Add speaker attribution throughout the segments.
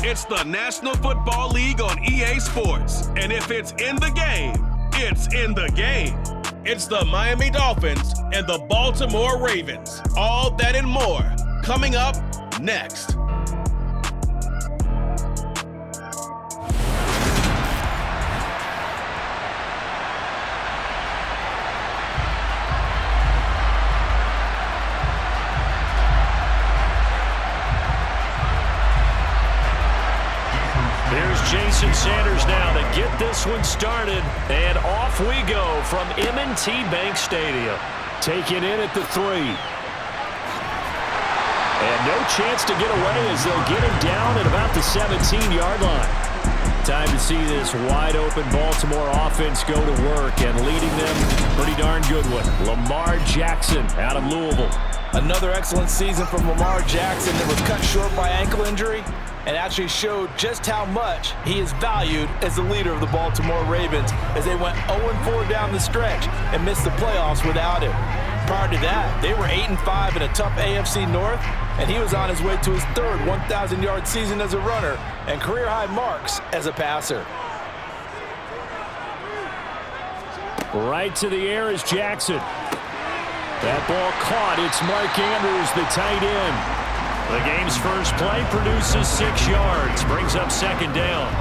Speaker 1: It's the National Football League on EA Sports. And if it's in the game, it's in the game. It's the Miami Dolphins and the Baltimore Ravens. All that and more coming up next.
Speaker 2: Jason Sanders now to get this one started, and off we go from M&T Bank Stadium. Taken in at the 3. And no chance to get away as they'll get him down at about the 17-yard line. Time to see this wide-open Baltimore offense go to work, and leading them, pretty darn good one, Lamar Jackson out of Louisville.
Speaker 3: Another excellent season from Lamar Jackson that was cut short by ankle injury and actually showed just how much he is valued as the leader of the Baltimore Ravens as they went 0-4 down the stretch and missed the playoffs without him. Prior to that, they were 8-5 in a tough AFC North, and he was on his way to his third 1,000-yard season as a runner and career-high marks as a passer.
Speaker 2: Right to the air is Jackson. That ball caught. It's Mark Andrews, the tight end. The game's first play produces 6 yards, brings up second down.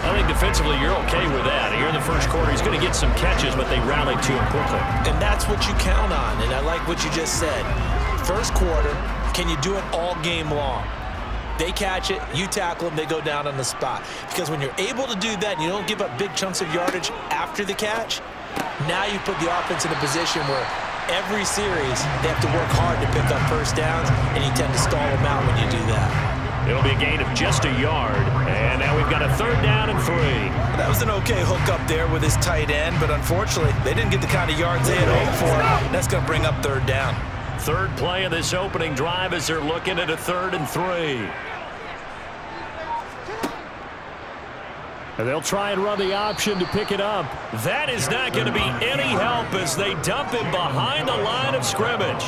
Speaker 2: I think defensively you're okay with that. Here in the first quarter, he's going to get some catches, but they rallied to him quickly.
Speaker 3: And that's what you count on, and I like what you just said. First quarter, can you do it all game long? They catch it, you tackle them, they go down on the spot. Because when you're able to do that and you don't give up big chunks of yardage after the catch, now you put the offense in a position where every series, they have to work hard to pick up first downs, and you tend to stall them out when you do that.
Speaker 2: It'll be a gain of just a yard, and now we've got a 3rd down and 3.
Speaker 3: That was an okay hook up there with his tight end, but unfortunately, they didn't get the kind of yards they had hoped for. That's going to bring up 3rd down.
Speaker 2: 3rd play of this opening drive as they're looking at a 3rd and 3. And they'll try and run the option to pick it up. That is not going to be any help as they dump him behind the line of scrimmage.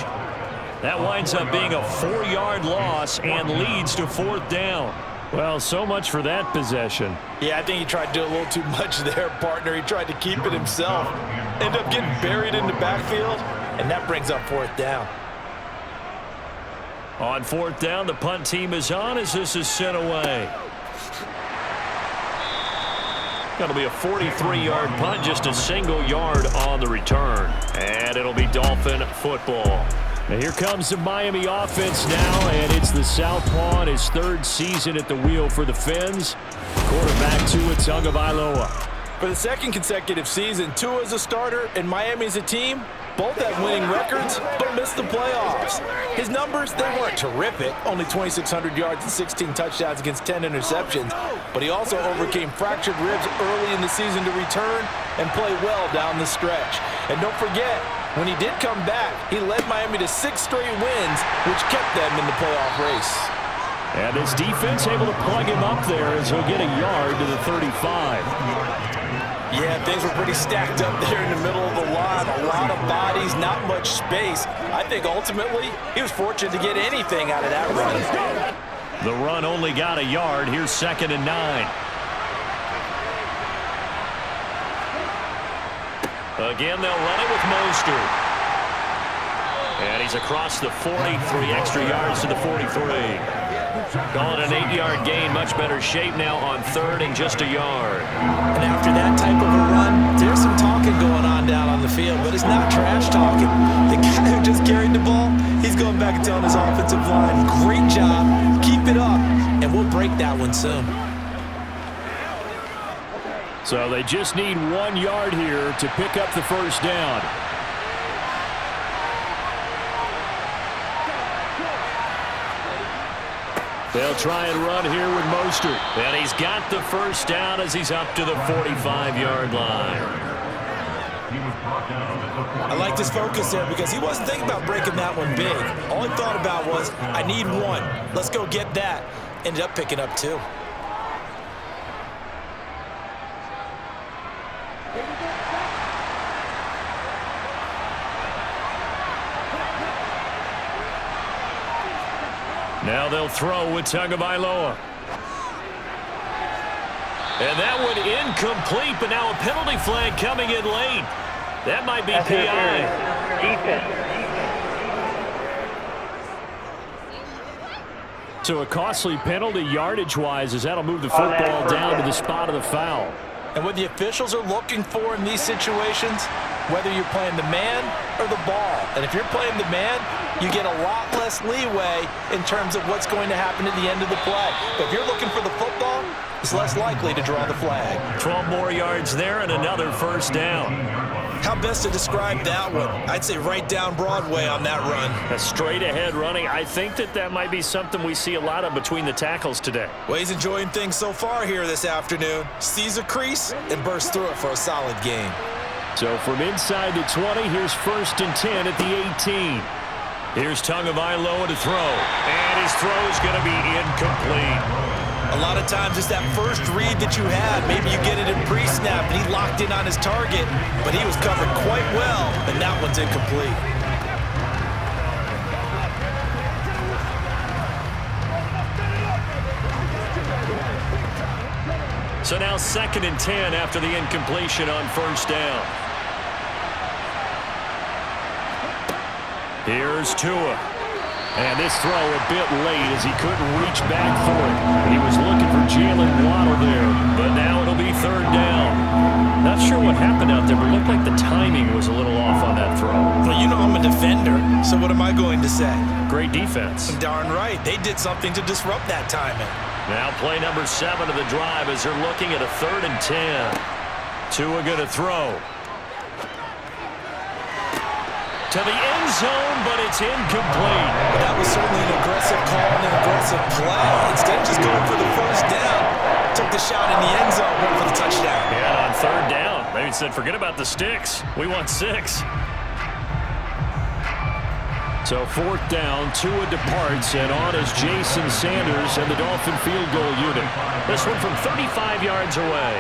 Speaker 2: That winds up being a 4-yard loss and leads to 4th down. Well, so much for that possession.
Speaker 3: Yeah, I think he tried to do a little too much there, partner. He tried to keep it himself. Ended up getting buried in the backfield, and that brings up 4th down.
Speaker 2: On 4th down, the punt team is on as this is sent away. Going to be a 43-yard punt, just a single yard on the return. And it'll be Dolphin football. Now here comes the Miami offense now, and it's the Southpaw in his 3rd season at the wheel for the Fins. Quarterback Tua Tagovailoa.
Speaker 3: For the 2nd consecutive season, Tua is a starter and Miami as a team both have winning records, but missed the playoffs. His numbers, they weren't terrific. Only 2,600 yards and 16 touchdowns against 10 interceptions. But he also overcame fractured ribs early in the season to return and play well down the stretch. And don't forget, when he did come back, he led Miami to 6 straight wins, which kept them in the playoff race.
Speaker 2: And his defense able to plug him up there as he'll get a yard to the 35.
Speaker 3: Yeah, things were pretty stacked up there in the middle of the line. A lot of bodies, not much space. I think ultimately he was fortunate to get anything out of that run.
Speaker 2: The run only got a yard. Here's 2nd and 9. Again, they'll run it with Mostert. And he's across the 40, 3 extra yards to the 43. Calling an 8-yard gain, much better shape now on 3rd and just a yard.
Speaker 3: And after that type of a run, there's some talking going on down on the field, but it's not trash talking. The guy who just carried the ball, he's going back and telling his offensive line, great job, keep it up, and we'll break that one soon.
Speaker 2: So they just need 1 yard here to pick up the first down. They'll try and run here with Mostert. And he's got the first down as he's up to the 45-yard line.
Speaker 3: I like this focus there because he wasn't thinking about breaking that one big. All he thought about was, I need 1. Let's go get that. Ended up picking up 2.
Speaker 2: Now they'll throw with Tagovailoa. And that one incomplete, but now a penalty flag coming in late. That might be PI. So a costly penalty yardage-wise, as that'll move the football down to the spot of the foul.
Speaker 3: And what the officials are looking for in these situations, whether you're playing the man or the ball. And if you're playing the man, you get a lot less leeway in terms of what's going to happen at the end of the play. But if you're looking for the football, it's less likely to draw the flag.
Speaker 2: 12 more yards there and another first down.
Speaker 3: How best to describe that one? I'd say right down Broadway on that run.
Speaker 2: A straight-ahead running. I think that might be something we see a lot of between the tackles today.
Speaker 3: Well, he's enjoying things so far here this afternoon. Sees a crease and bursts through it for a solid game.
Speaker 2: So from inside the 20, here's 1st and 10 at the 18. Here's Tagovailoa to throw. And his throw is going to be incomplete.
Speaker 3: A lot of times it's that first read that you have. Maybe you get it in pre-snap and he locked in on his target, but he was covered quite well, and that one's incomplete.
Speaker 2: So now 2nd and 10 after the incompletion on 1st down. Here's Tua. And this throw a bit late as he couldn't reach back for it. He was looking for Jalen Waddle there, but now it'll be 3rd down. Not sure what happened out there, but it looked like the timing was a little off on that throw.
Speaker 3: Well, you know I'm a defender, so what am I going to say?
Speaker 2: Great defense.
Speaker 3: Darn right. They did something to disrupt that timing.
Speaker 2: Now play number 7 of the drive as they're looking at a 3rd and 10. Tua going to throw. To the end zone, but it's incomplete.
Speaker 3: That was certainly an aggressive call and an aggressive play. Instead of just going for the 1st down, took the shot in the end zone, went for the touchdown.
Speaker 2: Yeah, on 3rd down, they said, forget about the sticks. We want 6. So 4th down, Tua departs, and on is Jason Sanders and the Dolphin field goal unit. This one from 35 yards away.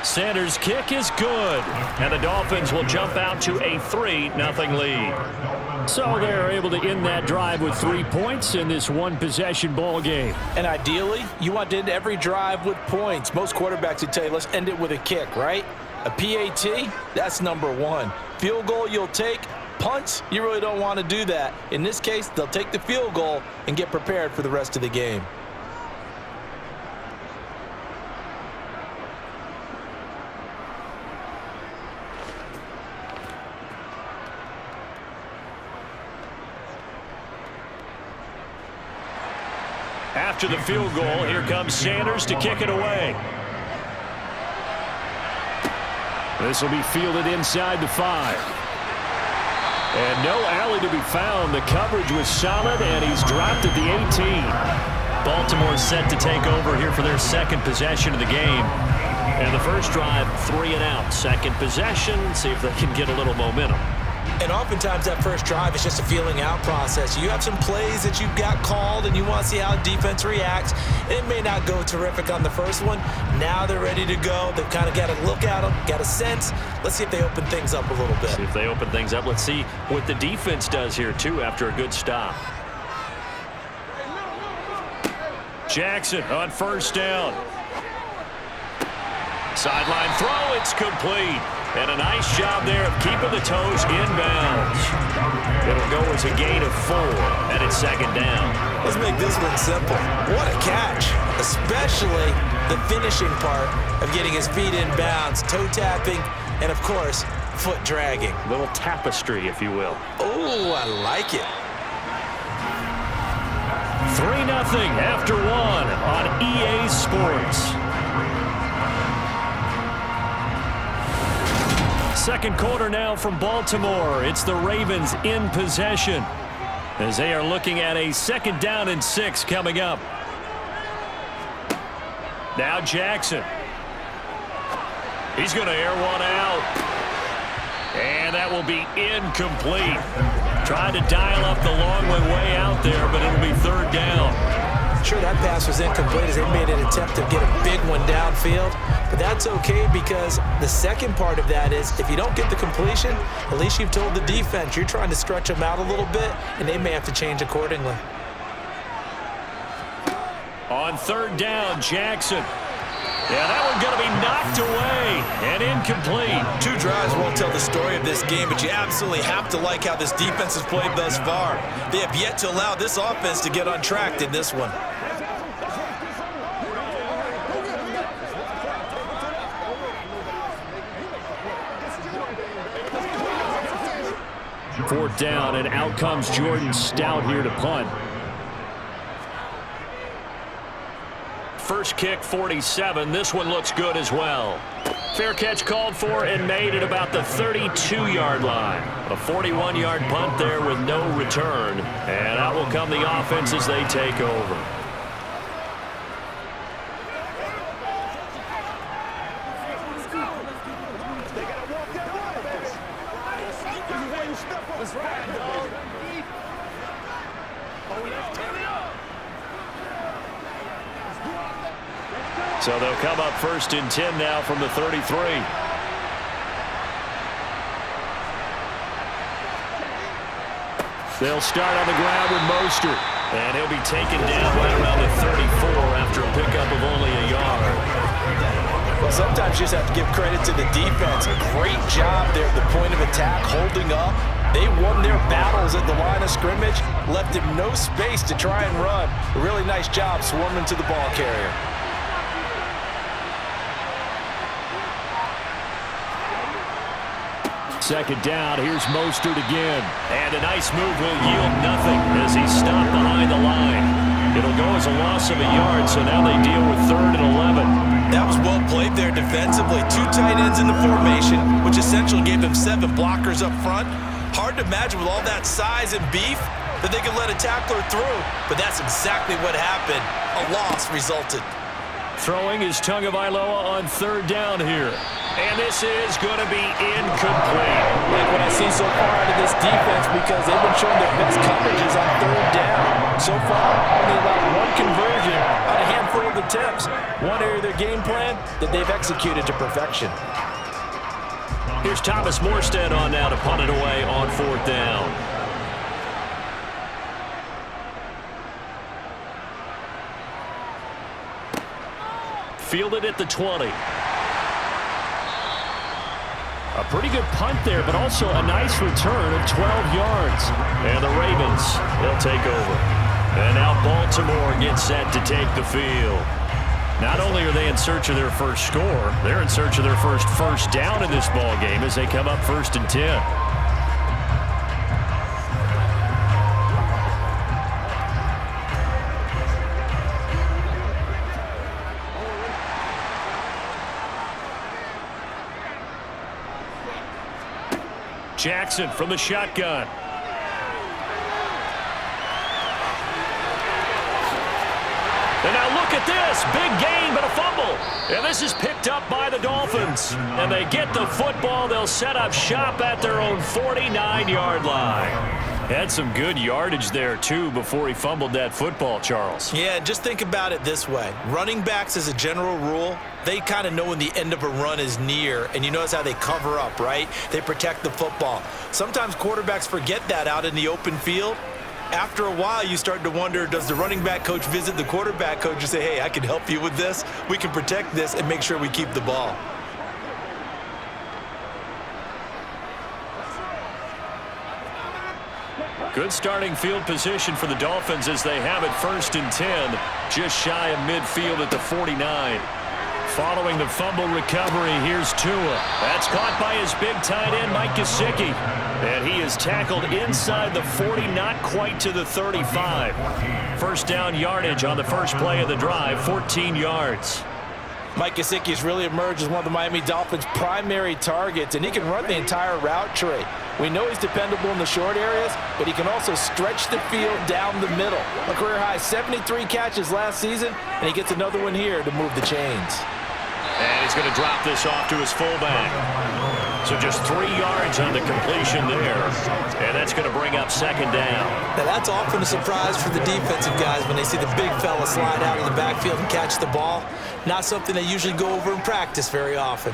Speaker 2: Sanders' kick is good, and the Dolphins will jump out to a 3-0 lead. So they're able to end that drive with 3 points in this one-possession ball game.
Speaker 3: And ideally, you want to end every drive with points. Most quarterbacks would tell you, let's end it with a kick, right? A PAT, that's number 1. Field goal you'll take. Punts, you really don't want to do that. In this case, they'll take the field goal and get prepared for the rest of the game.
Speaker 2: After the field goal, here comes Sanders to kick it away. This will be fielded inside the 5. And no alley to be found. The coverage was solid, and he's dropped at the 18. Baltimore set to take over here for their 2nd possession of the game. And the first drive, 3 and out. 2nd possession, see if they can get a little momentum.
Speaker 3: And oftentimes that first drive is just a feeling out process. You have some plays that you've got called and you want to see how defense reacts. It may not go terrific on the first one. Now they're ready to go. They've kind of got a look at them, got a sense. Let's see if they open things up a little bit.
Speaker 2: See if they open things up. Let's see what the defense does here, too, after a good stop. Jackson on 1st down. Sideline throw, it's complete. And a nice job there of keeping the toes inbounds. It'll go as a gain of 4, and it's 2nd down.
Speaker 3: Let's make this one simple. What a catch, especially the finishing part of getting his feet inbounds, toe tapping, and, of course, foot dragging.
Speaker 2: A little tapestry, if you will.
Speaker 3: Oh, I like it.
Speaker 2: 3-0 after 1 on EA Sports. Second quarter now from Baltimore. It's the Ravens in possession as they are looking at a 2nd down and 6 coming up. Now Jackson. He's going to air one out. And that will be incomplete. Tried to dial up the long way out there, but it'll be 3rd down.
Speaker 3: Sure, that pass was incomplete as they made an attempt to get a big one downfield. But that's okay because the second part of that is if you don't get the completion, at least you've told the defense you're trying to stretch them out a little bit, and they may have to change accordingly.
Speaker 2: On 3rd down, Jackson. Yeah, that one's going to be knocked away and incomplete.
Speaker 3: 2 drives won't tell the story of this game, but you absolutely have to like how this defense has played thus far. They have yet to allow this offense to get untracked in this one.
Speaker 2: Fourth down, and out comes Jordan Stout here to punt. First kick, 47. This one looks good as well. Fair catch called for and made at about the 32-yard line. A 41-yard punt there with no return. And out will come the offense as they take over. So they'll come up 1st and 10 now from the 33. They'll start on the ground with Mostert. And he'll be taken down right around the 34 after a pickup of only a yard.
Speaker 3: Well, sometimes you just have to give credit to the defense. A great job there at the point of attack, holding up. They won their battles at the line of scrimmage, left him no space to try and run. A really nice job swarming to the ball carrier.
Speaker 2: Second down, here's Mostert again. And a nice move will yield nothing as he's stopped behind the line. It'll go as a loss of a yard, so now they deal with 3rd and 11.
Speaker 3: That was well played there defensively. 2 tight ends in the formation, which essentially gave them 7 blockers up front. Hard to imagine with all that size and beef that they could let a tackler through, but that's exactly what happened. A loss resulted.
Speaker 2: Throwing is Tagovailoa on 3rd down here. And this is going to be incomplete.
Speaker 3: Like what I see so far out of this defense, because they've been showing their best coverages on 3rd down. So far, only allowed 1 conversion on a handful of attempts. One area of their game plan that they've executed to perfection.
Speaker 2: Here's Thomas Morstead on now to punt it away on 4th down. Fielded at the 20. A pretty good punt there, but also a nice return of 12 yards. And the Ravens, they'll take over. And now Baltimore gets set to take the field. Not only are they in search of their first score, they're in search of their first down in this ball game as they come up 1st and 10. Jackson from the shotgun. And now look at this. Big gain, but a fumble. And this is picked up by the Dolphins. And they get the football. They'll set up shop at their own 49-yard line. Had some good yardage there, too, before he fumbled that football, Charles.
Speaker 3: Yeah, just think about it this way. Running backs, as a general rule, they kind of know when the end of a run is near, and you notice how they cover up, right? They protect the football. Sometimes quarterbacks forget that out in the open field. After a while, you start to wonder, does the running back coach visit the quarterback coach and say, hey, I can help you with this. We can protect this and make sure we keep the ball.
Speaker 2: Good starting field position for the Dolphins as they have it 1st and 10, just shy of midfield at the 49. Following the fumble recovery, here's Tua. That's caught by his big tight end, Mike Gesicki. And he is tackled inside the 40, not quite to the 35. First down yardage on the first play of the drive, 14 yards.
Speaker 3: Mike Gesicki has really emerged as one of the Miami Dolphins' primary targets, and he can run the entire route tree. We know he's dependable in the short areas, but he can also stretch the field down the middle. A career-high 73 catches last season, and he gets another one here to move the chains.
Speaker 2: And he's going to drop this off to his fullback. So just 3 yards on the completion there. And that's going to bring up 2nd down.
Speaker 3: Now that's often a surprise for the defensive guys when they see the big fella slide out of the backfield and catch the ball. Not something they usually go over in practice very often.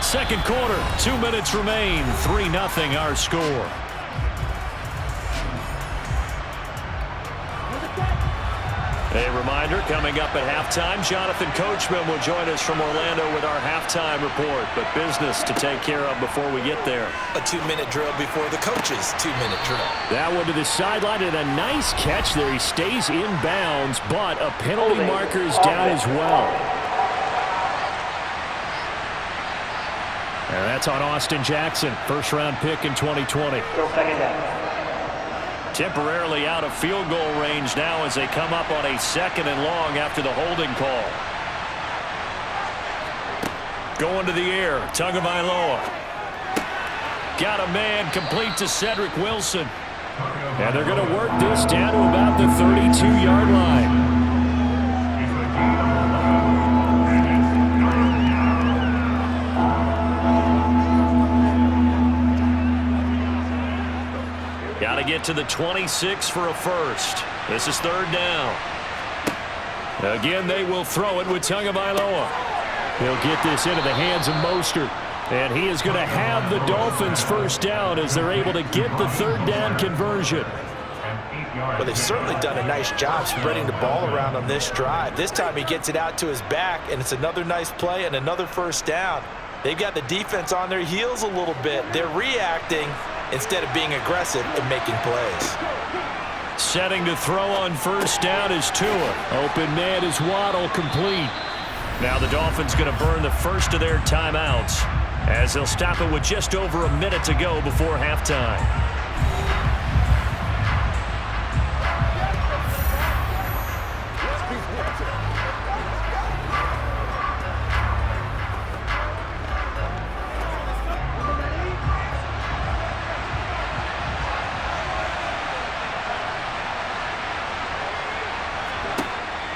Speaker 2: Second quarter, 2 minutes remain, 3-0 our score. A reminder, coming up at halftime, Jonathan Coachman will join us from Orlando with our halftime report. But business to take care of before we get there.
Speaker 3: A 2-minute drill before the coach's 2-minute drill.
Speaker 2: That one to the sideline, and a nice catch there. He stays in bounds, but a penalty marker is down as well. And that's on Austin Jackson, first-round pick in 2020. Temporarily out of field goal range now as they come up on a 2nd and long after the holding call. Going to the air, Tagovailoa. Got a man complete to Cedric Wilson. And they're going to work this down to about the 32-yard line. Got to get to the 26 for a first. This is 3rd down. Again, they will throw it with Tagovailoa. He'll get this into the hands of Mostert. And he is going to have the Dolphins first down as they're able to get the 3rd down conversion.
Speaker 3: Well, they've certainly done a nice job spreading the ball around on this drive. This time he gets it out to his back, and it's another nice play and another first down. They've got the defense on their heels a little bit. They're reacting instead of being aggressive and making plays.
Speaker 2: Setting to throw on first down is Tua. Open man is Waddle, complete. Now the Dolphins going to burn the first of their timeouts as they'll stop it with just over a minute to go before halftime.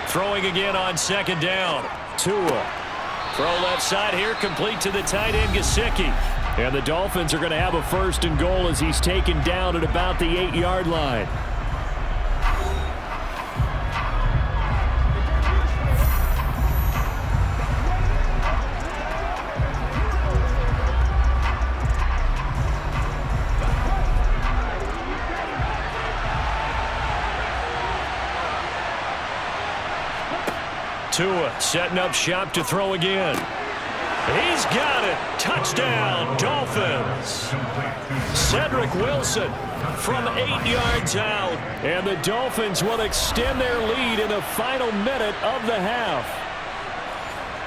Speaker 2: Throwing again on 2nd down. Tua. Throw left side here, complete to the tight end, Gesicki. And the Dolphins are going to have a 1st and goal as he's taken down at about the 8-yard line. Tua setting up shop to throw again. He's got it. Touchdown, Dolphins. Cedric Wilson from 8 yards out. And the Dolphins will extend their lead in the final minute of the half.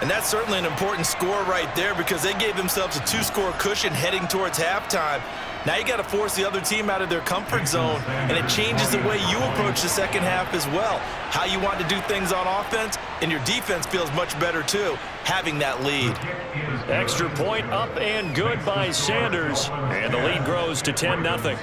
Speaker 3: And that's certainly an important score right there because they gave themselves a 2-score cushion heading towards halftime. Now you got to force the other team out of their comfort zone, and it changes the way you approach the second half as well. How you want to do things on offense, and your defense feels much better too, having that lead.
Speaker 2: Extra point up and good by Sanders, and the lead grows to 10-0.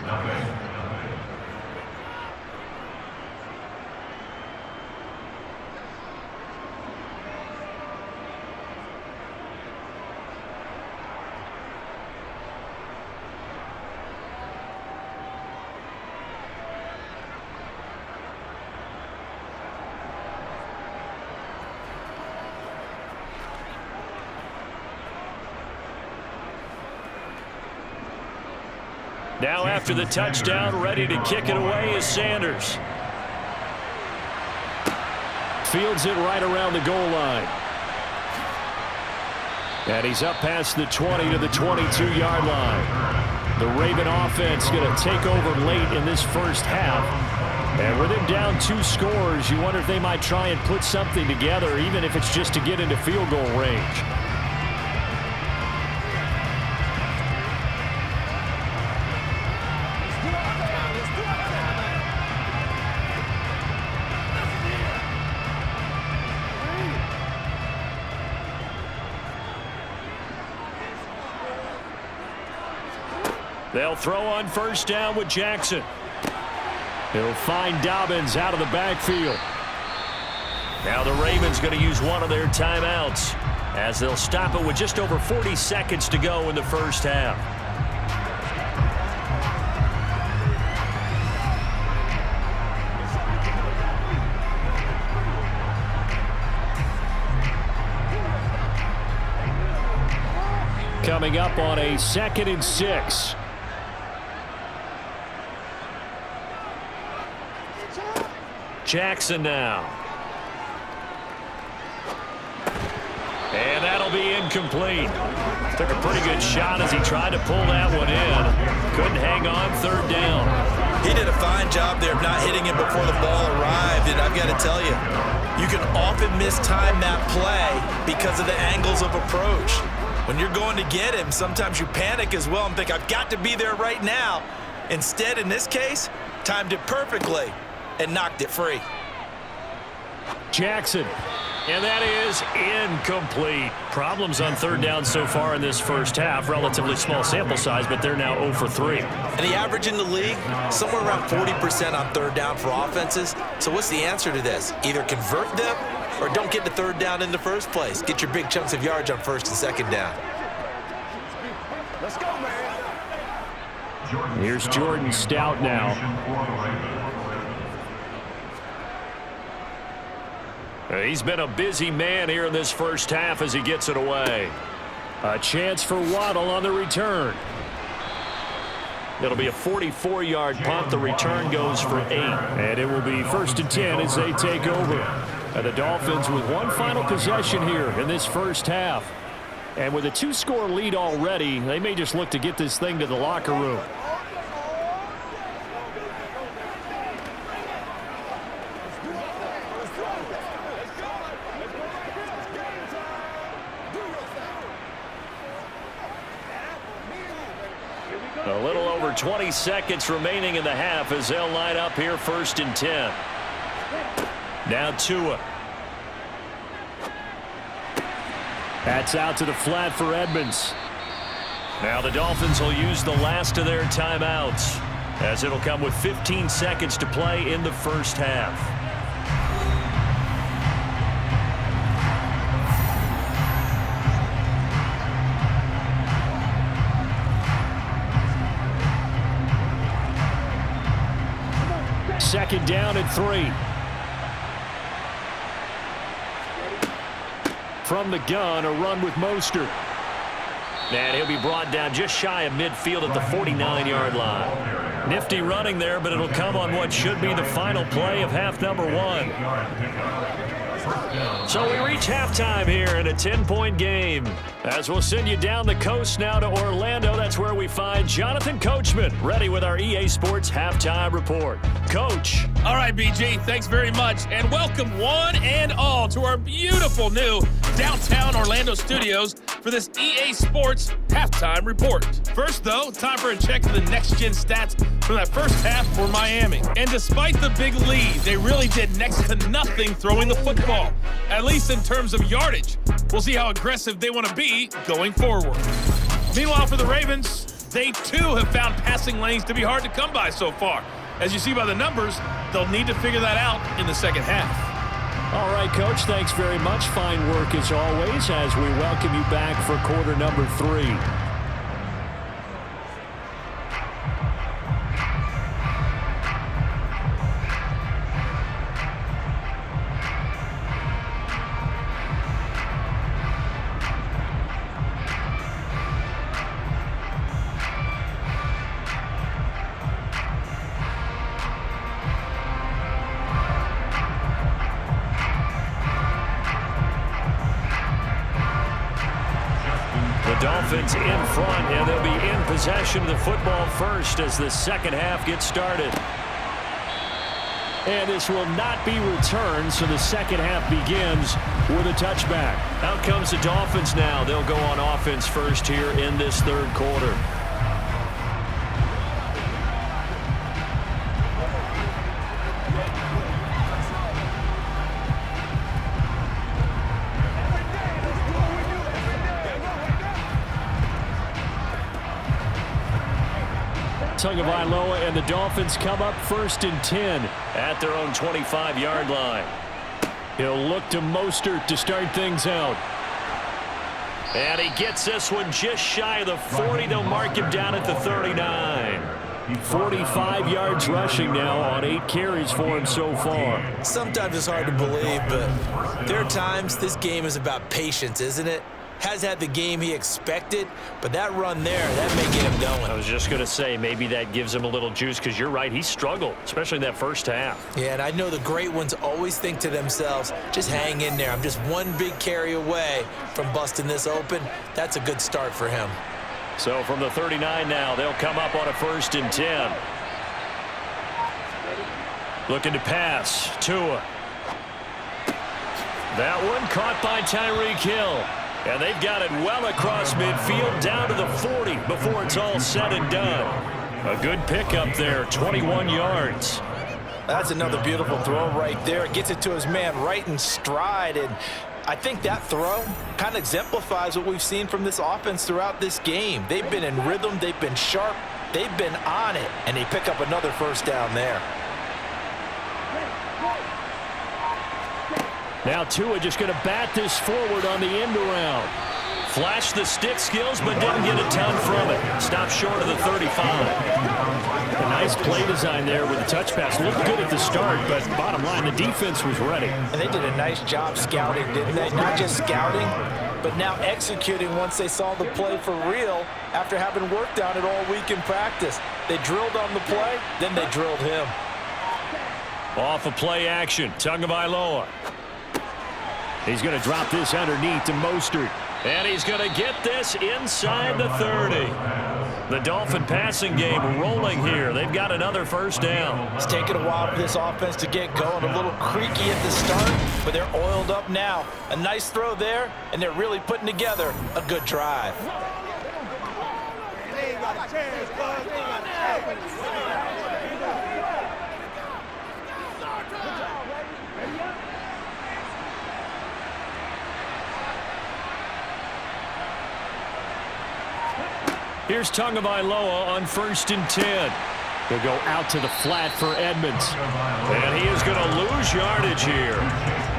Speaker 2: Now after the touchdown, ready to kick it away is Sanders. Fields it right around the goal line. And he's up past the 20 to the 22-yard line. The Raven offense going to take over late in this first half. And with them down 2 scores, you wonder if they might try and put something together, even if it's just to get into field goal range. They'll throw on first down with Jackson. He'll find Dobbins out of the backfield. Now the Ravens going to use one of their timeouts as they'll stop it with just over 40 seconds to go in the first half. Coming up on a 2nd and 6. Jackson now. be incomplete. Took a pretty good shot as he tried to pull that one in. Couldn't hang on third down.
Speaker 3: He did a fine job there of not hitting it before the ball arrived, and I've got to tell you, you can often mistime that play because of the angles of approach. When you're going to get him, sometimes you panic as well and think, I've got to be there right now. Instead, in this case, timed it perfectly and knocked it free.
Speaker 2: Jackson. And that is incomplete. Problems on third down so far in this first half. Relatively small sample size, but they're now 0 for 3.
Speaker 3: And the average in the league, somewhere around 40% on third down for offenses. So what's the answer to this? Either convert them or don't get to third down in the first place. Get your big chunks of yards on first and second down.
Speaker 4: Let's go, man.
Speaker 2: Here's Jordan Stout now. He's been a busy man here in this first half as he gets it away. A chance for Waddle on the return. It'll be a 44-yard punt. The return goes for 8. And it will be 1st and 10 as they take over. And the Dolphins with one final possession here in this first half. And with a 2-score lead already, they may just look to get this thing to the locker room. A little over 20 seconds remaining in the half as they'll line up here 1st and 10. Now Tua. That's out to the flat for Edmonds. Now the Dolphins will use the last of their timeouts as it'll come with 15 seconds to play in the first half. Second down and 3. From the gun, a run with Mostert. And he'll be brought down just shy of midfield at the 49-yard line. Nifty running there, but it'll come on what should be the final play of half number 1. So we reach halftime here in a 10-point game. As we'll send you down the coast now to Orlando, that's where we find Jonathan Coachman ready with our EA Sports Halftime Report. Coach.
Speaker 5: All right, BG, thanks very much. And welcome one and all to our beautiful new downtown Orlando studios for this EA Sports Halftime Report. First, though, time for a check of the next-gen stats from that first half for Miami. And despite the big lead, they really did next to nothing throwing the football, at least in terms of yardage. We'll see how aggressive they want to be going forward. Meanwhile, for the Ravens, they too have found passing lanes to be hard to come by so far. As you see by the numbers, they'll need to figure that out in the second half.
Speaker 2: All right, Coach, thanks very much. Fine work as always as we welcome you back for quarter number 3. Dolphins in front, and they'll be in possession of the football first as the second half gets started. And this will not be returned, so the second half begins with a touchback. Out comes the Dolphins now. They'll go on offense first here in this third quarter. Tagovailoa and the Dolphins come up 1st and 10 at their own 25-yard line. He'll look to Mostert to start things out. And he gets this one just shy of the 40. They'll mark him down at the 39. 45 yards rushing now on 8 carries for him so far.
Speaker 3: Sometimes it's hard to believe, but there are times this game is about patience, isn't it? has had the game he expected, but that run there, that may get him going.
Speaker 2: I was just going to say, maybe that gives him a little juice, because you're right, he struggled, especially in that first half.
Speaker 3: Yeah, and I know the great ones always think to themselves, just hang in there. I'm just one big carry away from busting this open. That's a good start for him.
Speaker 2: So from the 39 now, they'll come up on a 1st and 10. Looking to pass. Tua. That one caught by Tyreek Hill. And they've got it well across midfield down to the 40 before it's all said and done. A good pickup there, 21 yards.
Speaker 3: That's another beautiful throw right there. Gets it to his man right in stride. And I think that throw kind of exemplifies what we've seen from this offense throughout this game. They've been in rhythm. They've been sharp. They've been on it. And they pick up another first down there.
Speaker 2: Now Tua just going to bat this forward on the end around. Flashed the stick skills, but didn't get a ton from it. Stopped short of the 35. A nice play design there with the touch pass. Looked good at the start, but bottom line, the defense was ready.
Speaker 3: And they did a nice job scouting, didn't they? Not just scouting, but now executing once they saw the play for real after having worked on it all week in practice. They drilled on the play, then they drilled him.
Speaker 2: Off of play action, Tagovailoa. He's going to drop this underneath to Mostert. And he's going to get this inside the 30. The Dolphin passing game rolling here. They've got another first down.
Speaker 3: It's taken a while for this offense to get going. A little creaky at the start, but they're oiled up now. A nice throw there, and they're really putting together a good drive.
Speaker 2: Here's Tagovailoa on 1st and 10. They'll go out to the flat for Edmonds. And he is going to lose yardage here.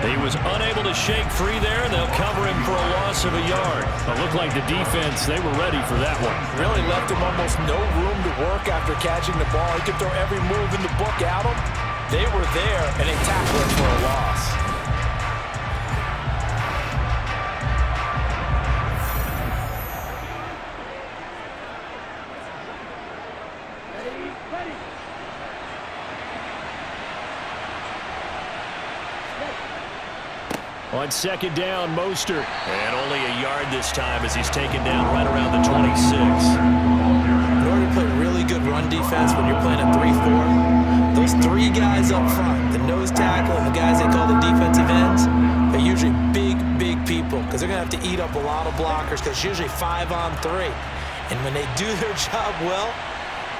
Speaker 2: He was unable to shake free there, and they'll cover him for a loss of a yard. It looked like the defense, they were ready for that one.
Speaker 3: Really left him almost no room to work after catching the ball. He could throw every move in the book at him. They were there, and they tackled him for a loss.
Speaker 2: On 2nd down, Mostert. And only a yard this time as he's taken down right around the 26.
Speaker 3: In order to play really good run defense when you're playing a 3-4, those 3 guys up front, the nose tackle and the guys they call the defensive ends, they're usually big people because they're going to have to eat up a lot of blockers because it's usually 5-on-3. And when they do their job well,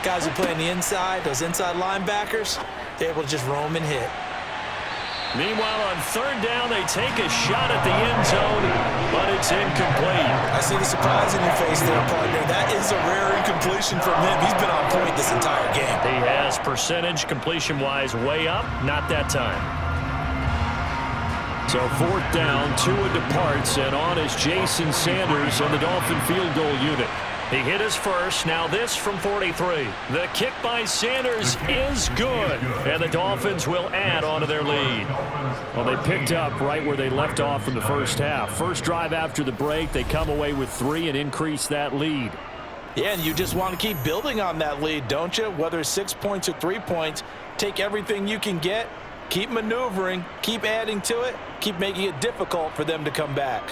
Speaker 3: guys who play on the inside, those inside linebackers, they're able to just roam and hit.
Speaker 2: Meanwhile, on 3rd down, they take a shot at the end zone, but it's incomplete.
Speaker 3: I see the surprise in your face there, partner. That is a rare incompletion from him. He's been on point this entire game.
Speaker 2: He has percentage completion-wise way up, not that time. So 4th down, Tua departs, and on is Jason Sanders and the Dolphin field goal unit. He hit his first, now this from 43. The kick by Sanders is good, and the Dolphins will add on to their lead. Well, they picked up right where they left off in the first half. First drive after the break, they come away with 3 and increase that lead.
Speaker 3: Yeah, and you just want to keep building on that lead, don't you? Whether it's 6 points or 3 points, take everything you can get, keep maneuvering, keep adding to it, keep making it difficult for them to come back.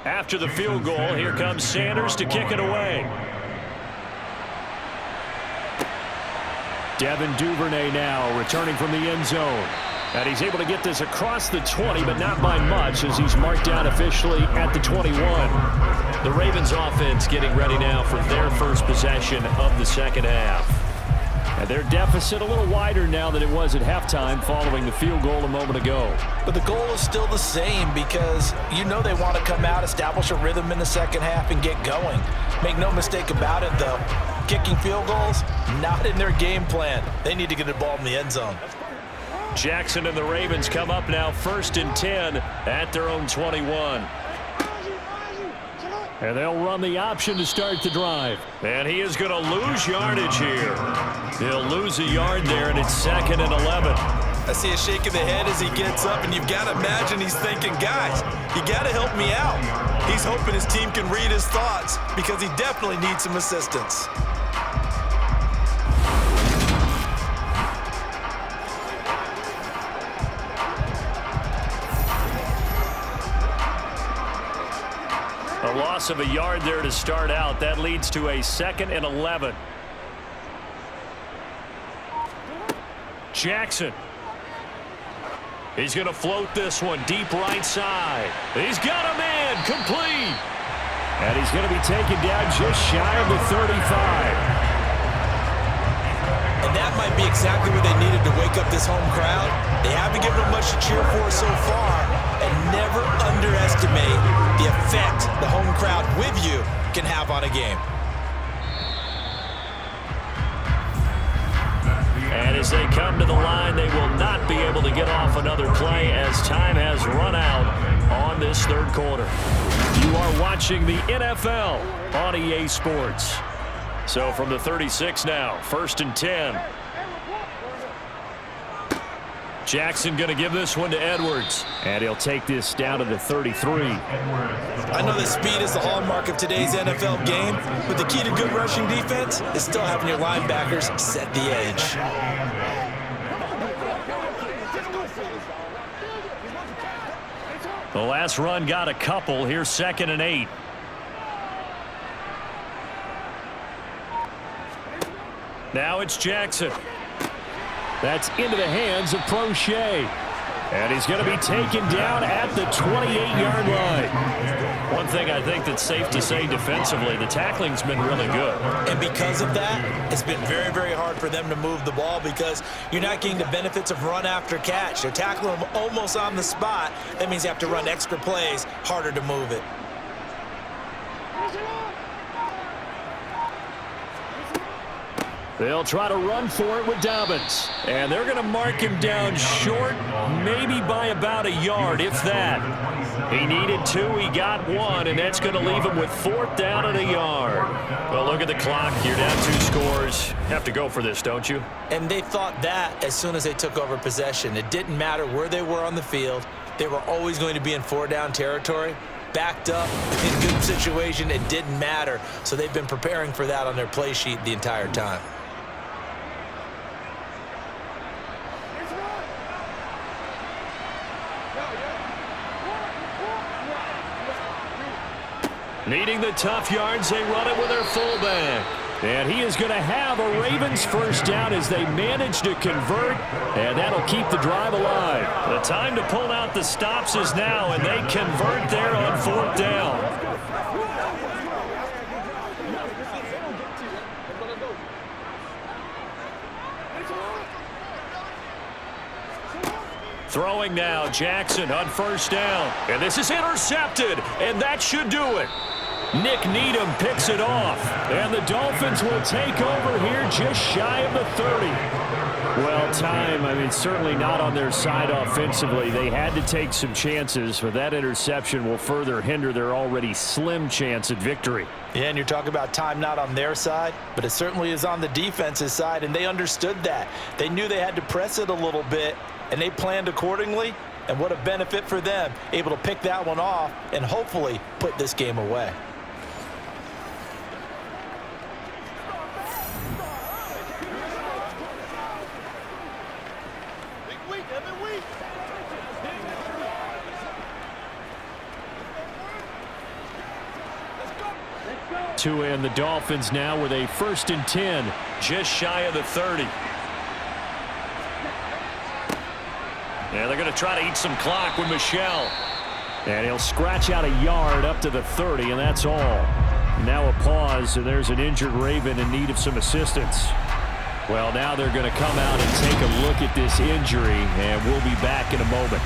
Speaker 2: After the field goal, here comes Sanders to kick it away. Devin Duvernay now returning from the end zone. And he's able to get this across the 20, but not by much as he's marked down officially at the 21. The Ravens offense getting ready now for their first possession of the second half. And their deficit a little wider now than it was at halftime following the field goal a moment ago.
Speaker 3: But the goal is still the same because you know they want to come out, establish a rhythm in the second half, and get going. Make no mistake about it, though. Kicking field goals, not in their game plan. They need to get the ball in the end zone.
Speaker 2: Jackson and the Ravens come up now 1st and 10 at their own 21. And they'll run the option to start the drive. And he is going to lose yardage here. He'll lose a yard there, and it's 2nd and 11.
Speaker 3: I see a shake of the head as he gets up, and you've got to imagine he's thinking, guys, you got to help me out. He's hoping his team can read his thoughts because he definitely needs some assistance.
Speaker 2: A loss of a yard there to start out. That leads to a 2nd and 11. Jackson. He's going to float this one deep right side. He's got a man complete. And he's going to be taken down just shy of the 35.
Speaker 3: And that might be exactly what they needed to wake up this home crowd. They haven't given them much to cheer for so far. And never underestimate the effect the home crowd with you can have on a game.
Speaker 2: And as they come to the line, they will not be able to get off another play as time has run out on this 3rd quarter. You are watching the NFL on EA Sports. So from the 36 now, 1st and 10. Jackson going to give this one to Edwards. And he'll take this down to the 33.
Speaker 3: I know that speed is the hallmark of today's NFL game, but the key to good rushing defense is still having your linebackers set the edge.
Speaker 2: The last run got a couple. Here's 2nd and 8. Now it's Jackson. That's into the hands of Prochet. And he's going to be taken down at the 28-yard line. One thing I think that's safe to say defensively, the tackling's been really good.
Speaker 3: And because of that, it's been very, very hard for them to move the ball because you're not getting the benefits of run after catch. They're tackling them almost on the spot. That means you have to run extra plays, harder to move it.
Speaker 2: They'll try to run for it with Dobbins. And they're going to mark him down short, maybe by about a yard, if that. He needed 2, he got 1, and that's going to leave him with 4th down and a yard. Well, look at the clock. You're down 2 scores. Have to go for this, don't you?
Speaker 3: And they thought that as soon as they took over possession. It didn't matter where they were on the field. They were always going to be in 4-down territory. Backed up, in good situation, it didn't matter. So they've been preparing for that on their play sheet the entire time.
Speaker 2: Needing the tough yards, they run it with their fullback. And he is going to have a Ravens 1st down as they manage to convert, and that'll keep the drive alive. The time to pull out the stops is now, and they convert there on 4th down. Throwing now, Jackson on 1st down. And this is intercepted, and that should do it. Nick Needham picks it off, and the Dolphins will take over here just shy of the 30. Well, time, certainly not on their side offensively. They had to take some chances, but that interception will further hinder their already slim chance at victory.
Speaker 3: Yeah, and you're talking about time not on their side, but it certainly is on the defense's side, and they understood that. They knew they had to press it a little bit, and they planned accordingly, and what a benefit for them, able to pick that one off and hopefully put this game away.
Speaker 2: To end the Dolphins now with a 1st and 10, just shy of the 30. Yeah, they're going to try to eat some clock with Michel. And he'll scratch out a yard up to the 30, and that's all. Now a pause, and there's an injured Raven in need of some assistance. Well, now they're going to come out and take a look at this injury, and we'll be back in a moment.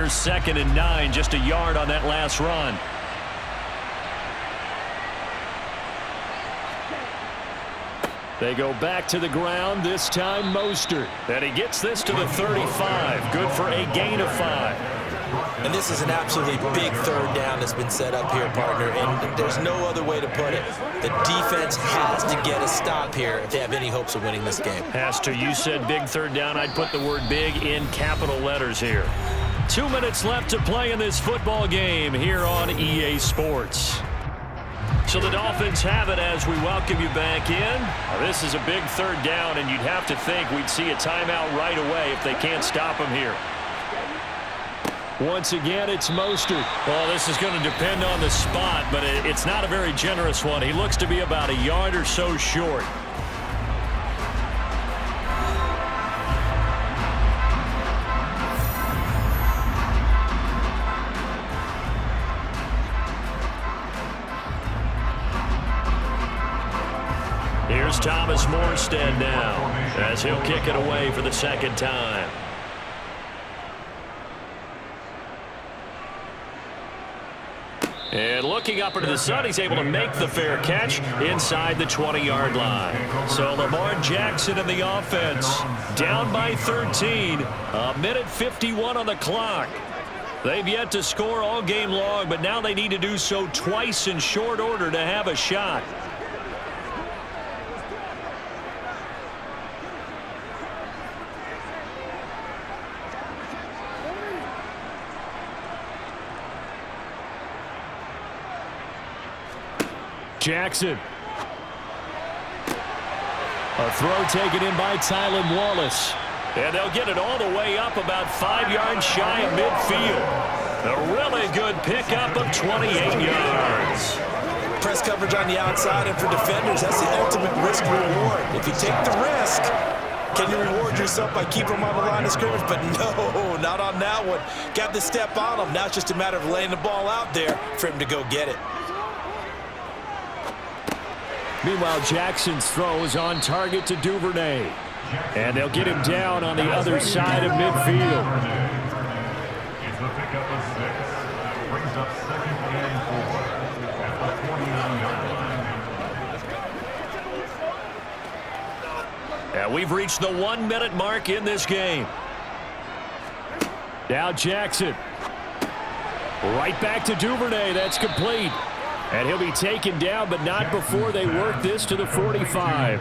Speaker 2: Here's 2nd and 9, just a yard on that last run. They go back to the ground, this time Mostert. And he gets this to the 35. Good for a gain of 5.
Speaker 3: And this is an absolutely big 3rd down that's been set up here, partner, and there's no other way to put it. The defense has to get a stop here if they have any hopes of winning this game.
Speaker 2: Has to. You said big 3rd down. I'd put the word big in capital letters here. 2 minutes left to play in this football game here on EA Sports. So the Dolphins have it as we welcome you back in. Now, this is a big 3rd down, and you'd have to think we'd see a timeout right away if they can't stop him here. Once again, it's Mostert. Well, this is going to depend on the spot, but it's not a very generous one. He looks to be about a yard or so short. Here's Thomas Morstead now as he'll kick it away for the 2nd time. And looking up into the sun, he's able to make the fair catch inside the 20-yard line. So Lamar Jackson and the offense down by 13. A minute 51 on the clock. They've yet to score all game long, but now they need to do so twice in short order to have a shot. Jackson. A throw taken in by Tylan Wallace. And they'll get it all the way up about 5 yards shy of midfield. A really good pickup of 28 yards.
Speaker 3: Press coverage on the outside, and for defenders, that's the ultimate risk-reward. If you take the risk, can you reward yourself by keeping them on the line of scrimmage? But no, not on that one. Got to step on them. Now it's just a matter of laying the ball out there for him to go get it.
Speaker 2: Meanwhile, Jackson's throw is on target to Duvernay. And they'll get him down on the other side of midfield.
Speaker 4: It's the pickup of 6. Brings up 2nd and 4 at the 29-yard line.
Speaker 2: And we've reached the 1-minute mark in this game. Now Jackson. Right back to Duvernay. That's complete. And he'll be taken down, but not before they work this to the 45.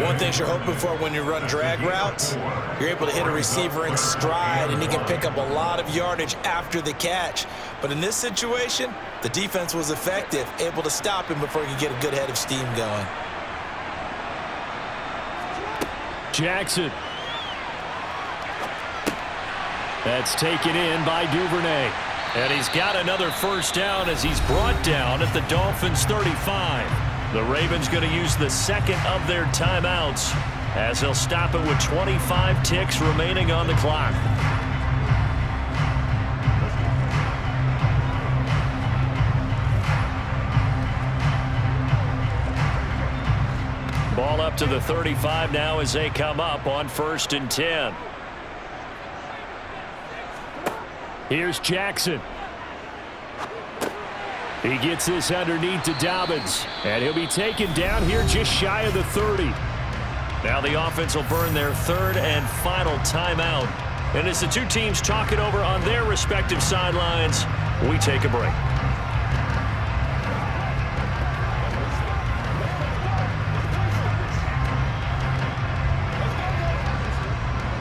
Speaker 3: One thing you're hoping for when you run drag routes, you're able to hit a receiver in stride, and he can pick up a lot of yardage after the catch. But in this situation, the defense was effective, able to stop him before he could get a good head of steam going.
Speaker 2: Jackson. That's taken in by Duvernay. And he's got another 1st down as he's brought down at the Dolphins' 35. The Ravens going to use the 2nd of their timeouts as they'll stop it with 25 ticks remaining on the clock. Ball up to the 35 now as they come up on 1st and 10. Here's Jackson. He gets this underneath to Dobbins, and he'll be taken down here just shy of the 30. Now the offense will burn their 3rd and final timeout. And as the two teams talk it over on their respective sidelines, we take a break.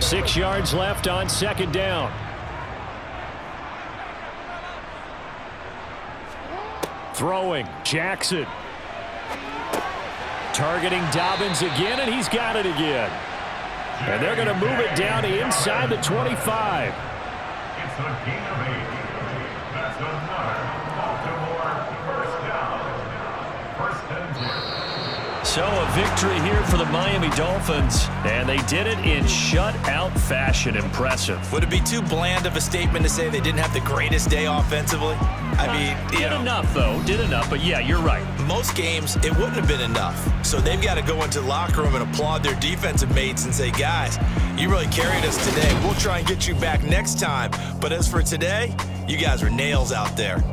Speaker 2: Six yards left on 2nd down. Throwing, Jackson. Targeting Dobbins again, and he's got it again. And they're going to move it down to inside the 25.
Speaker 4: It's a gain of 8. That's another Baltimore 1st down. 1st and 10.
Speaker 2: So a victory here for the Miami Dolphins, and they did it in shutout fashion. Impressive.
Speaker 3: Would it be too bland of a statement to say they didn't have the greatest day offensively? I mean,
Speaker 2: did enough, though. Did enough, but yeah, you're right.
Speaker 3: Most games, it wouldn't have been enough. So they've got to go into the locker room and applaud their defensive mates and say, guys, you really carried us today. We'll try and get you back next time. But as for today, you guys are nails out there.